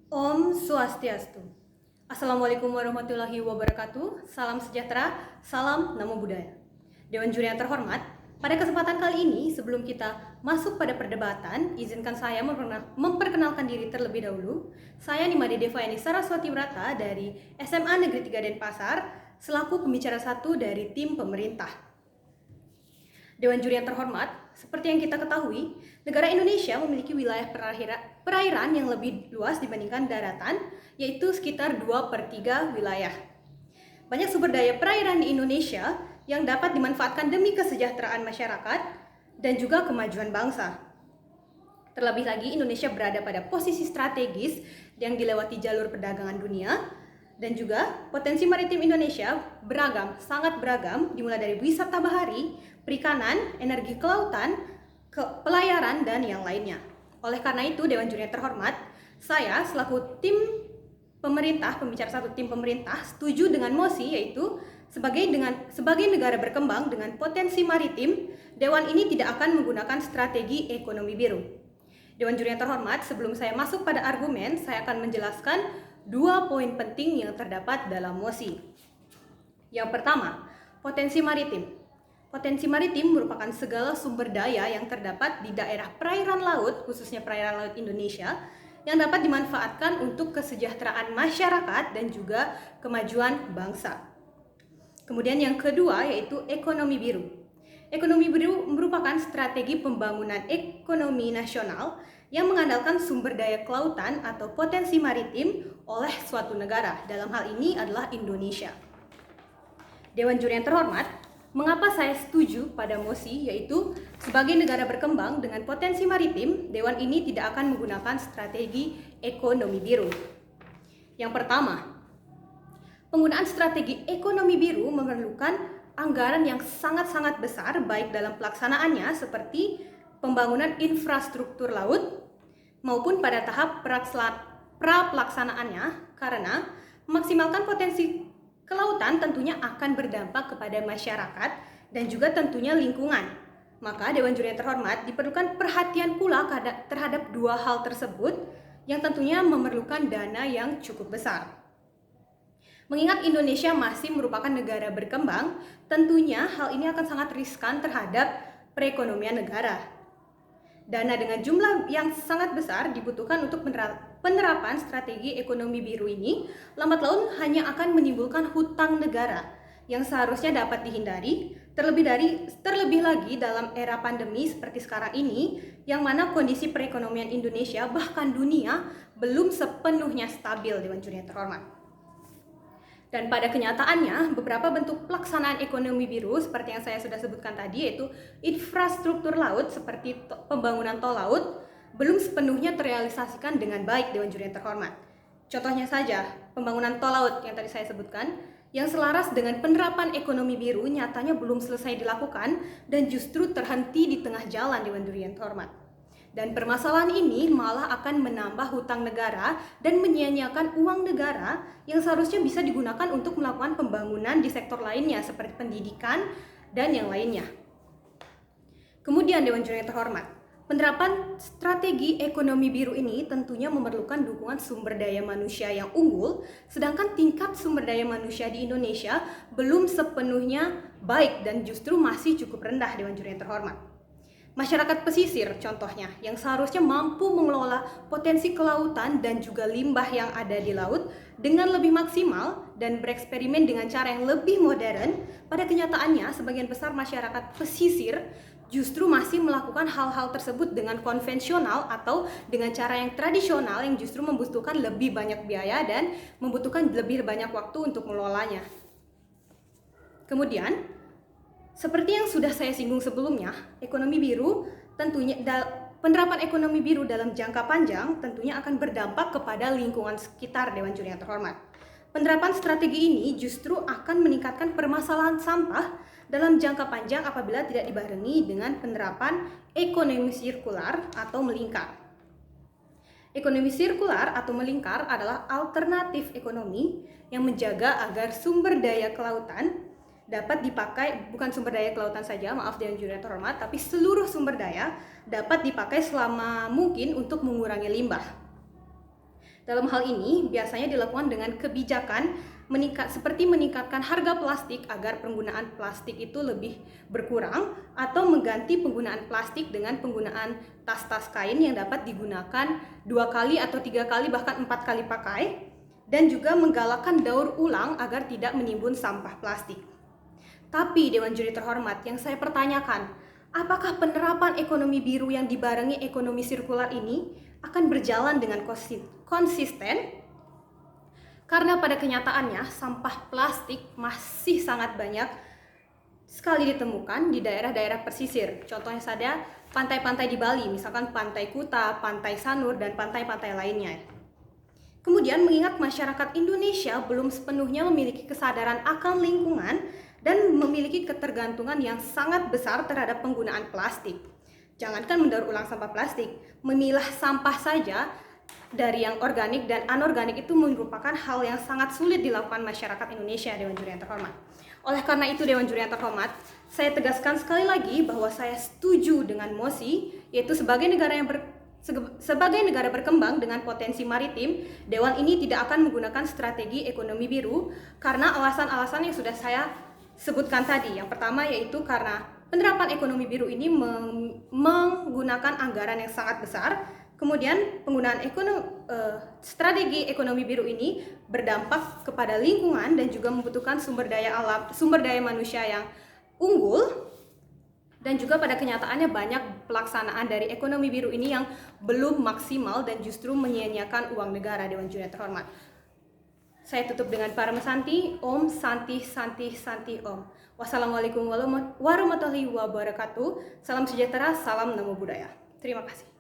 Om Swastiastu. Assalamualaikum warahmatullahi wabarakatuh. Salam sejahtera, salam namo buddhaya. Dewan juri yang terhormat, pada kesempatan kali ini sebelum kita masuk pada perdebatan, izinkan saya memperkenalkan diri terlebih dahulu. Saya Nimade Devayani Saraswati Brata dari SMA Negeri 3 Denpasar, selaku pembicara satu dari tim pemerintah. Dewan juri yang terhormat, seperti yang kita ketahui, negara Indonesia memiliki wilayah perairan yang lebih luas dibandingkan daratan, yaitu sekitar 2/3 wilayah. Banyak sumber daya perairan di Indonesia yang dapat dimanfaatkan demi kesejahteraan masyarakat dan juga kemajuan bangsa. Terlebih lagi, Indonesia berada pada posisi strategis yang dilewati jalur perdagangan dunia, dan juga potensi maritim Indonesia beragam, sangat beragam, dimulai dari wisata bahari, perikanan, energi kelautan, pelayaran, dan yang lainnya. Oleh karena itu, Dewan Juri yang terhormat, saya selaku tim pemerintah, pembicara satu tim pemerintah, setuju dengan mosi yaitu sebagai negara berkembang dengan potensi maritim, Dewan ini tidak akan menggunakan strategi ekonomi biru. Dewan Juri yang terhormat, sebelum saya masuk pada argumen, saya akan menjelaskan 2 poin penting yang terdapat dalam mosi. Yang pertama, potensi maritim. Potensi maritim merupakan segala sumber daya yang terdapat di daerah perairan laut, khususnya perairan laut Indonesia, yang dapat dimanfaatkan untuk kesejahteraan masyarakat dan juga kemajuan bangsa. Kemudian yang kedua yaitu ekonomi biru. Ekonomi biru merupakan strategi pembangunan ekonomi nasional yang mengandalkan sumber daya kelautan atau potensi maritim oleh suatu negara. Dalam hal ini adalah Indonesia. Dewan juri yang terhormat, mengapa saya setuju pada mosi yaitu sebagai negara berkembang dengan potensi maritim, Dewan ini tidak akan menggunakan strategi ekonomi biru. Yang pertama, penggunaan strategi ekonomi biru memerlukan anggaran yang sangat-sangat besar baik dalam pelaksanaannya seperti pembangunan infrastruktur laut maupun pada tahap pra-pelaksanaannya, karena memaksimalkan potensi kelautan tentunya akan berdampak kepada masyarakat dan juga tentunya lingkungan. Maka Dewan Juri yang terhormat, diperlukan perhatian pula terhadap dua hal tersebut yang tentunya memerlukan dana yang cukup besar. Mengingat Indonesia masih merupakan negara berkembang, tentunya hal ini akan sangat riskan terhadap perekonomian negara. Dana dengan jumlah yang sangat besar dibutuhkan untuk penerapan strategi ekonomi biru ini, lambat laun hanya akan menimbulkan hutang negara yang seharusnya dapat dihindari, terlebih lagi dalam era pandemi seperti sekarang ini, yang mana kondisi perekonomian Indonesia bahkan dunia belum sepenuhnya stabil, Dewan Juri yang terhormat. Dan pada kenyataannya, beberapa bentuk pelaksanaan ekonomi biru seperti yang saya sudah sebutkan tadi, yaitu infrastruktur laut seperti pembangunan tol laut, belum sepenuhnya terrealisasikan dengan baik, Dewan Juri yang terhormat. Contohnya saja, pembangunan tol laut yang tadi saya sebutkan, yang selaras dengan penerapan ekonomi biru nyatanya belum selesai dilakukan dan justru terhenti di tengah jalan, Dewan Juri yang terhormat. Dan permasalahan ini malah akan menambah hutang negara dan menyia-nyiakan uang negara yang seharusnya bisa digunakan untuk melakukan pembangunan di sektor lainnya seperti pendidikan dan yang lainnya. Kemudian Dewan Juri yang terhormat, penerapan strategi ekonomi biru ini tentunya memerlukan dukungan sumber daya manusia yang unggul, sedangkan tingkat sumber daya manusia di Indonesia belum sepenuhnya baik dan justru masih cukup rendah, Dewan Juri yang terhormat. Masyarakat pesisir contohnya yang seharusnya mampu mengelola potensi kelautan dan juga limbah yang ada di laut dengan lebih maksimal dan bereksperimen dengan cara yang lebih modern, pada kenyataannya sebagian besar masyarakat pesisir justru masih melakukan hal-hal tersebut dengan konvensional atau dengan cara yang tradisional yang justru membutuhkan lebih banyak biaya dan membutuhkan lebih banyak waktu untuk mengelolanya. Kemudian, seperti yang sudah saya singgung sebelumnya, ekonomi biru tentunya penerapan ekonomi biru dalam jangka panjang tentunya akan berdampak kepada lingkungan sekitar, Dewan Juri yang terhormat. Penerapan strategi ini justru akan meningkatkan permasalahan sampah dalam jangka panjang apabila tidak dibarengi dengan penerapan ekonomi sirkular atau melingkar. Ekonomi sirkular atau melingkar adalah alternatif ekonomi yang menjaga agar sumber daya kelautan dapat dipakai, bukan sumber daya kelautan saja, maaf Dewan Juri yang terhormat, tapi seluruh sumber daya dapat dipakai selama mungkin untuk mengurangi limbah. Dalam hal ini biasanya dilakukan dengan kebijakan seperti meningkatkan harga plastik agar penggunaan plastik itu lebih berkurang, atau mengganti penggunaan plastik dengan penggunaan tas-tas kain yang dapat digunakan 2 kali atau 3 kali bahkan 4 kali pakai, dan juga menggalakkan daur ulang agar tidak menimbun sampah plastik. Tapi Dewan Juri terhormat, yang saya pertanyakan, apakah penerapan ekonomi biru yang dibarengi ekonomi sirkular ini akan berjalan dengan konsisten? Karena pada kenyataannya sampah plastik masih sangat banyak sekali ditemukan di daerah-daerah pesisir. Contohnya saja pantai-pantai di Bali, misalkan Pantai Kuta, Pantai Sanur, dan pantai-pantai lainnya. Kemudian mengingat masyarakat Indonesia belum sepenuhnya memiliki kesadaran akan lingkungan dan memiliki ketergantungan yang sangat besar terhadap penggunaan plastik. Jangankan mendaur ulang sampah plastik, memilah sampah saja dari yang organik dan anorganik itu merupakan hal yang sangat sulit dilakukan masyarakat Indonesia, Dewan Juri yang terhormat. Oleh karena itu, Dewan Juri yang terhormat, saya tegaskan sekali lagi bahwa saya setuju dengan mosi, yaitu sebagai negara berkembang dengan potensi maritim, Dewan ini tidak akan menggunakan strategi ekonomi biru karena alasan-alasan yang sudah saya sebutkan tadi. Yang pertama yaitu karena penerapan ekonomi biru ini menggunakan anggaran yang sangat besar. Kemudian penggunaan strategi ekonomi biru ini berdampak kepada lingkungan dan juga membutuhkan sumber daya manusia yang unggul. Dan juga pada kenyataannya banyak pelaksanaan dari ekonomi biru ini yang belum maksimal dan justru menyia-nyiakan uang negara, Dewan Juri yang terhormat. Saya tutup dengan Paramesanti, Om Santi Santi Santi Om. Wassalamualaikum warahmatullahi wabarakatuh. Salam sejahtera, salam namo buddhaya. Terima kasih.